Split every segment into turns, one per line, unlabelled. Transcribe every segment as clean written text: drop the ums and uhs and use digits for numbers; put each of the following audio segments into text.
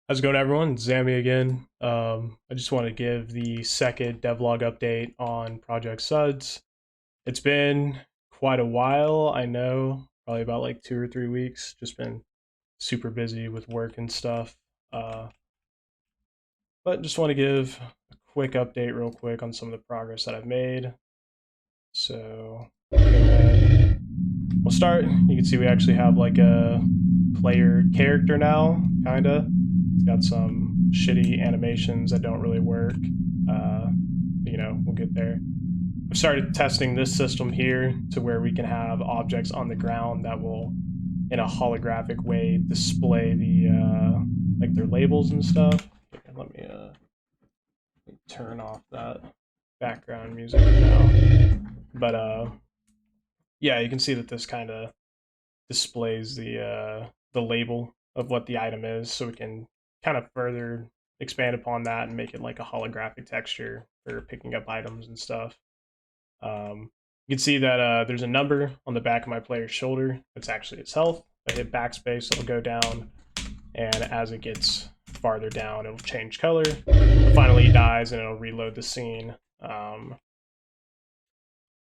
How's it going, everyone? It's Zammy again. I just want to give the second devlog update on Project Suds. It's been quite a while, I know, probably about like 2 or 3 weeks. Just been super busy with work and stuff. Uh, but just want to give a quick update, real quick, on some of the progress that I've made. So, go ahead. We'll start. You can see we actually have like a player character now, kinda. It's got some shitty animations that don't really work. Uh, we'll get there. I've started testing this system here to where we can have objects on the ground that will, in a holographic way, display the like their labels and stuff. Here, let me turn off that background music now. But yeah, you can see that this kind of displays the label of what the item is, so we can kind of further expand upon that and make it like a holographic texture for picking up items and stuff. You can see that there's a number on the back of my player's shoulder. It's actually its health. If I hit backspace, it'll go down, and as it gets farther down, it'll change color. Finally, he dies, and it'll reload the scene. So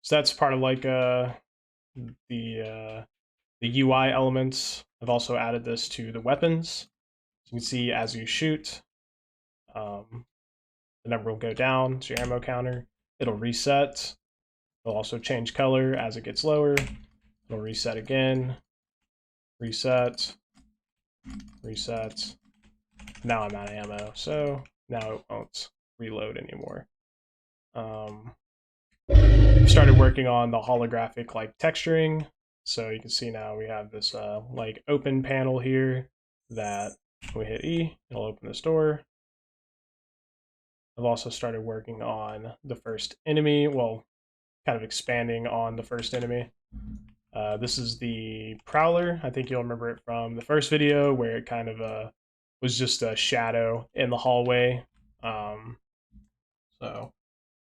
that's part of like the the UI elements. I've also added this to the weapons. So you can see as you shoot, um, the number will go down to your ammo counter. It'll reset. It'll also change color as it gets lower. It'll reset again. Reset. Reset. Now I'm out of ammo, so now it won't reload anymore. Started working on the holographic like texturing. So you can see now we have this like open panel here that when we hit E, it'll open this door. I've also started working on the first enemy, well, kind of expanding on the first enemy. This is the Prowler. I think you'll remember it from the first video where it kind of was just a shadow in the hallway. So let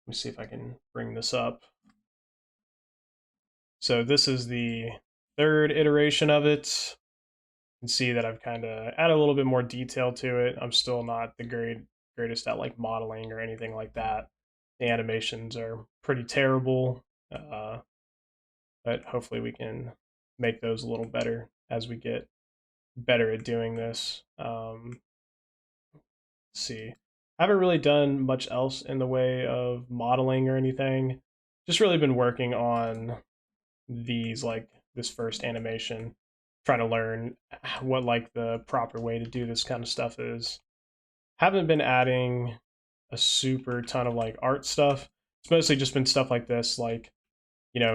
me see if I can bring this up. So this is the third iteration of it. You can see that I've kind of added a little bit more detail to it. I'm still not the greatest at like modeling or anything like that. The animations are pretty terrible, but hopefully we can make those a little better as we get better at doing this. Let's see. I haven't really done much else in the way of modeling or anything. Just really been working on these like this first animation, trying to learn what like the proper way to do this kind of stuff is. Haven't been adding a super ton of like art stuff. It's mostly just been stuff like this, like,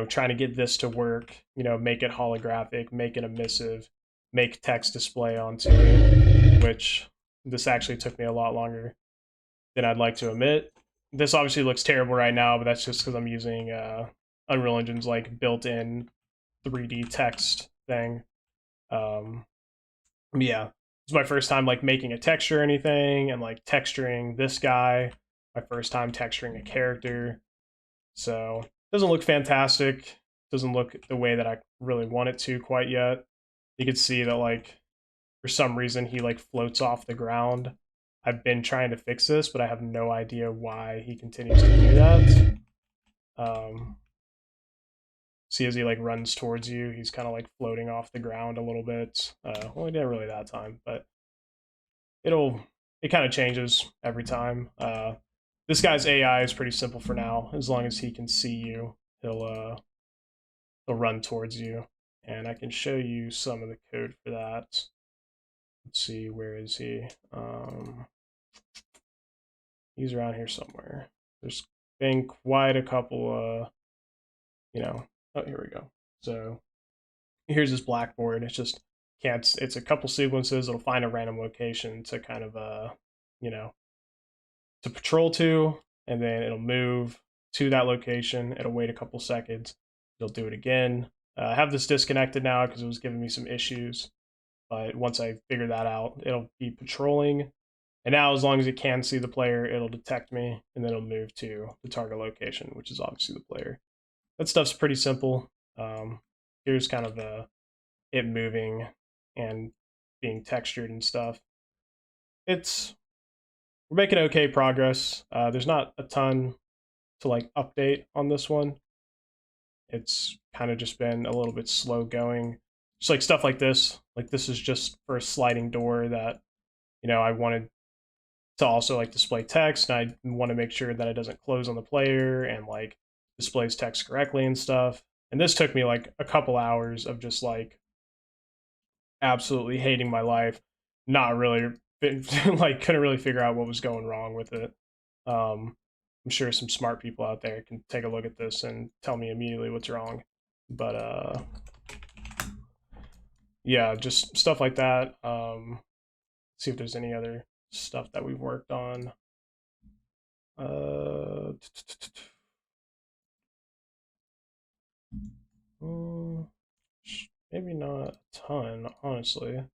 trying to get this to work, make it holographic, make it emissive, make text display onto it, which this actually took me a lot longer than I'd like to admit. This obviously looks terrible right now, but that's just because I'm using Unreal Engine's like built-in 3D text thing. Um, yeah, it's my first time like making a texture or anything, and like texturing this guy. My first time texturing a character, so it doesn't look fantastic. Doesn't look the way that I really want it to quite yet. You can see that like for some reason he like floats off the ground. I've been trying to fix this, but I have no idea why he continues to do that. Um, See, as he like runs towards you, he's kind of like floating off the ground a little bit. Well, he didn't really that time, but it'll it kind of changes every time. This guy's AI is pretty simple for now. As long as he can see you, he'll run towards you, and I can show you some of the code for that. Let's see, where is he? He's around here somewhere. There's been quite a couple. Oh, here we go. So here's this blackboard. It's just can't. It's a couple sequences. It'll find a random location to kind of you know, to patrol to, and then it'll move to that location. It'll wait a couple seconds. It'll do it again. I have this disconnected now because it was giving me some issues. But once I figure that out, it'll be patrolling. And now, as long as it can see the player, it'll detect me, and then it'll move to the target location, which is obviously the player. That stuff's pretty simple. Here's kind of it moving and being textured and stuff. it's we're making okay progress. There's not a ton to like update on this one. It's kind of just been a little bit slow going. Just like stuff like this. Like this is just for a sliding door that I wanted to also like display text, and I want to make sure that it doesn't close on the player and like displays text correctly and stuff. And this took me like a couple hours of just like absolutely hating my life, not really like couldn't really figure out what was going wrong with it. I'm sure some smart people out there can take a look at this and tell me immediately what's wrong. But yeah, just stuff like that. See if there's any other stuff that we've worked on. Uh, maybe not a ton, honestly.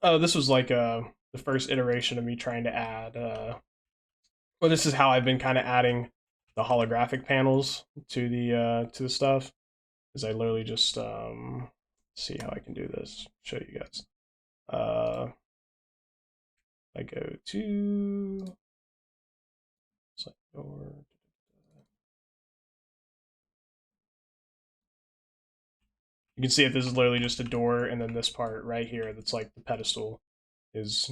Oh, this was like the first iteration of me trying to add. Well, this is how I've been kind of adding the holographic panels to the stuff. Is I literally just see how I can do this. Show you guys. I go to select door. You can see if this is literally just a door, and then this part right here that's like the pedestal is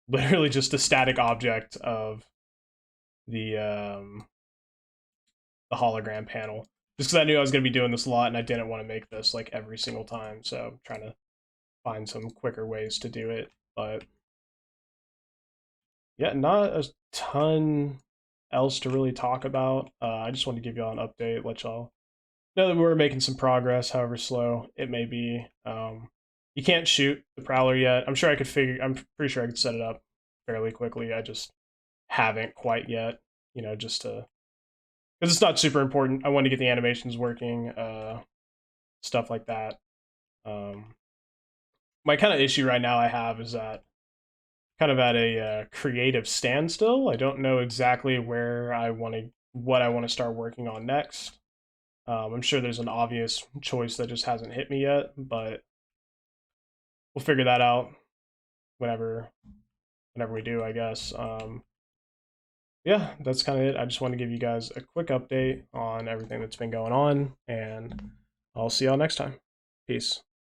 literally just a static object of the the hologram panel. Just because I knew I was going to be doing this a lot, and I didn't want to make this like every single time, so I'm trying to find some quicker ways to do it. But yeah, not a ton else to really talk about. I just wanted to give y'all an update, let y'all know that we're making some progress, however slow it may be. You can't shoot the Prowler yet. I'm pretty sure I could set it up fairly quickly. I just haven't quite yet, just to, because it's not super important. I want to get the animations working, stuff like that. My kind of issue right now I have is that kind of at a creative standstill. I don't know exactly what I want to start working on next. I'm sure there's an obvious choice that just hasn't hit me yet, but we'll figure that out whenever we do, I guess. Yeah, that's kind of it. I just want to give you guys a quick update on everything that's been going on, and I'll see y'all next time. Peace.